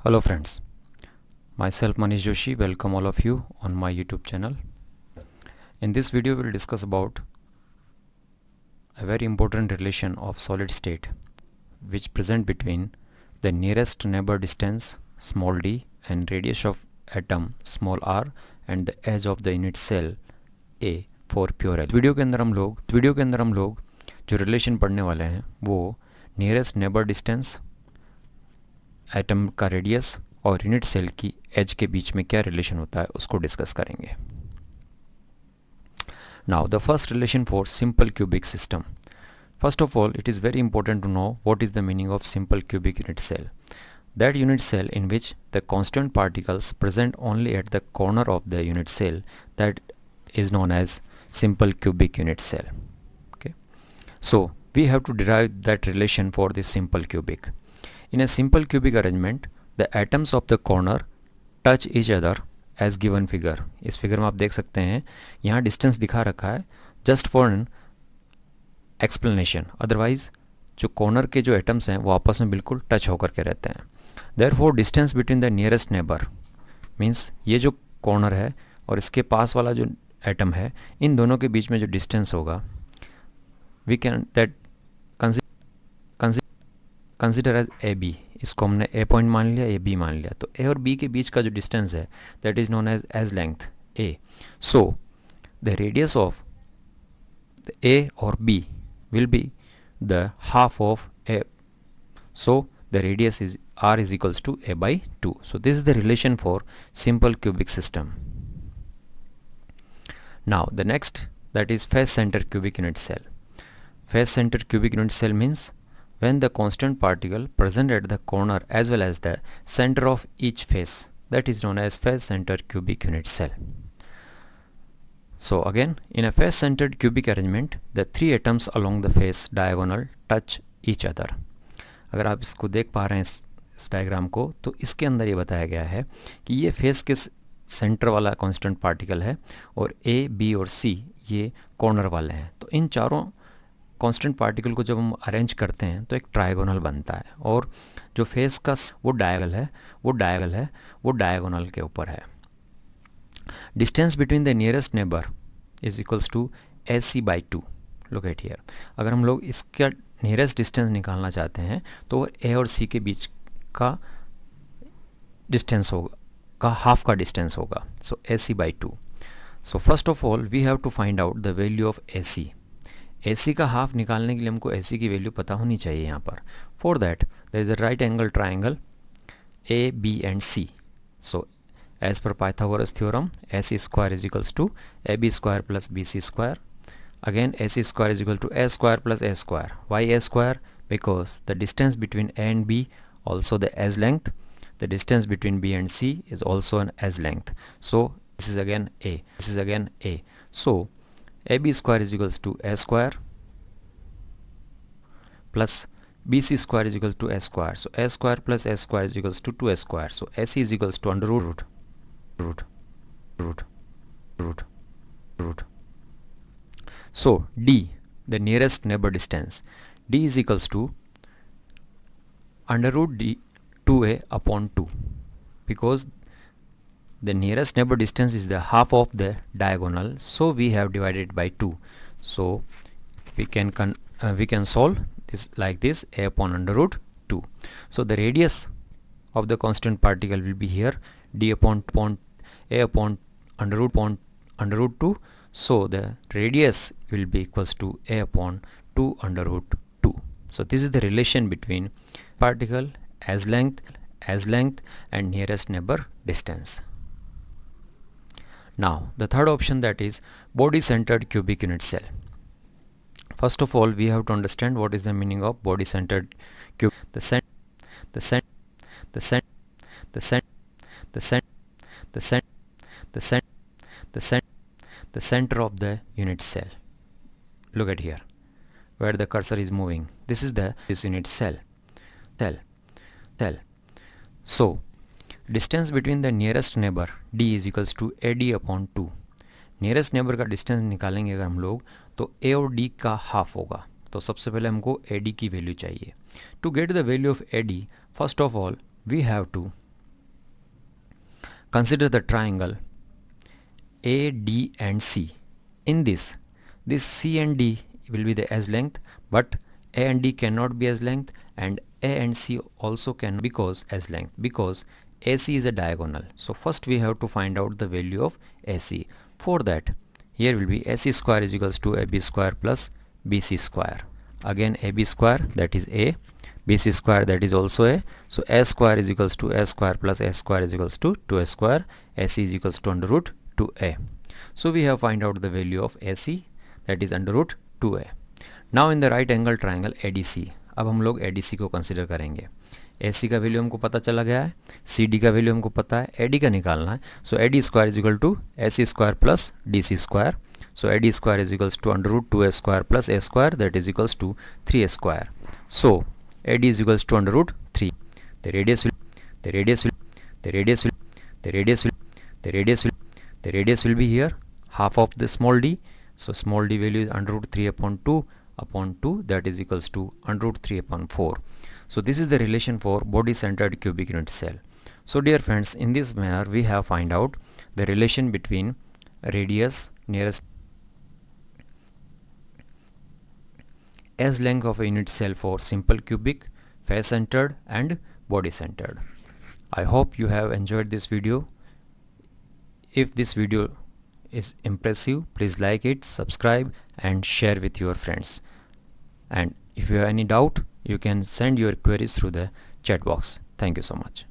Hello friends, myself Manish Joshi, welcome all of you on my YouTube channel. In this video we will discuss about a very important relation of solid state which present between the nearest neighbor distance small d and radius of atom small r and the edge of the unit cell A for pure L. Video के अंदर हम लोग जो relation पढ़ने वाले हैं वो nearest neighbour distance, atom का रेडियस और यूनिट सेल की एज के बीच में क्या रिलेशन होता है उसको डिस्कस करेंगे. Now the first relation for simple cubic system. First of all, it is very important to know what is the meaning of simple cubic unit cell. That unit cell in which the constant particles present only at the corner of the unit cell, that is known as simple cubic unit cell. Okay. So we have to derive that relation for this simple cubic. In a simple cubic arrangement, the atoms of the corner touch each other as given figure. इस figure में आप देख सकते हैं यहाँ distance दिखा रखा है just for an explanation. Otherwise जो कॉर्नर के जो एटम्स हैं वो आपस में बिल्कुल टच होकर के रहते हैं. Therefore distance between the nearest neighbour means ये जो कॉर्नर है और इसके पास वाला जो एटम है इन दोनों के बीच में जो डिस्टेंस होगा we can that consider as A B. इसको हमने ए पॉइंट मान लिया, ए बी मान लिया. तो ए और बी के बीच का जो डिस्टेंस है that is known as length A. So the radius of the A और B will be the half of a, so the radius is r is equals to a by 2. So this is the relation for simple cubic system. Now the next, that is face-centered cubic unit cell. Face-centered cubic unit cell means when the constant particle present at the corner as well as the center of each face, that is known as face-centered cubic unit cell. So again, in a face-centered cubic arrangement, the three atoms along the face diagonal touch each other. अगर आप इसको देख पा रहे हैं इस diagram को, तो इसके अंदर ये बताया गया है कि ये फेस के सेंटर वाला कांस्टेंट पार्टिकल है और ए, बी और सी ये कॉर्नर वाले हैं. तो इन चारों कांस्टेंट पार्टिकल को जब हम अरेंज करते हैं तो एक ट्रायगोनल बनता है और जो फेस का वो डायगोनल के ऊपर है. Distance between the nearest neighbor is equals to AC by 2. Look at here. अगर हम लोग इसका नियरेस्ट डिस्टेंस निकालना चाहते हैं तो ए और सी के बीच का डिस्टेंस होगा, का हाफ का डिस्टेंस होगा. So AC by 2. So first of all we have to find out the value of AC. AC का हाफ निकालने के लिए हमको AC की वैल्यू पता होनी चाहिए यहाँ पर. For that there is a right angle triangle A, B and C. So as per Pythagoras theorem, AC square is equals to AB square plus BC square. Again AC square is equal to A square plus A square. Why A square? Because the distance between A and B also the as length. The distance between B and C is also an as length. So this is again A. So AB square is equals to A square plus BC square is equal to A square. So A square plus A square is equals to 2A square. So AC is equals to under root. So D, the nearest neighbor distance, D is equals to under root D 2a upon 2, because the nearest neighbor distance is the half of the diagonal, so we have divided by 2. So we can solve this like this, a upon under root 2. So the radius of the constant particle will be here d upon a upon under root 2. So the radius will be equals to a upon 2 under root 2. So this is the relation between particle as length and nearest neighbor distance. Now the third option, that is body-centered cubic unit cell. First of all, we have to understand what is the meaning of body-centered cube. The center of the unit cell. Look at here where the cursor is moving. This is this unit cell. So distance between the nearest neighbor D is equals to AD upon 2. Nearest neighbour का distance निकालेंगे अगर हम लोग तो A और D का half होगा. तो सबसे पहले हमको AD की वैल्यू चाहिए. To get the value of AD, first of all we have to Consider the triangle A, D and C. In this C and D will be the as length, but A and D cannot be as length, and A and C also can because as length, because AC is a diagonal. So first we have to find out the value of AC. For that, here will be AC square is equals to AB square plus BC square. Again AB square, that is A, BC square, that is also A. So A square is equals to A square plus A square is equals to 2A square. AC is equals to under root 2A. So we have find out the value of AC, that is under root 2A. Now in the right angle triangle ADC, अब हम लोग ADC को consider करेंगे. AC का value हमको पता चला गया है, CD का वैल्यू हमको पता है, AD का निकालना है. So AD square is equal to AC square plus DC square. So AD square is equals to under root 2A square plus A square, that is equals to 3A square. So AD is equals to under root 3. The radius will be here, half of the small d. So small d value is under root 3 upon 2 upon 2, that is equals to under root 3 upon 4. So this is the relation for body centered cubic unit cell. So dear friends, in this manner we have find out the relation between radius nearest as length of a unit cell for simple cubic, face centered and body centered. I hope you have enjoyed this video. If this video is impressive, please like it, subscribe and share with your friends. And if you have any doubt, you can send your queries through the chat box. Thank you so much.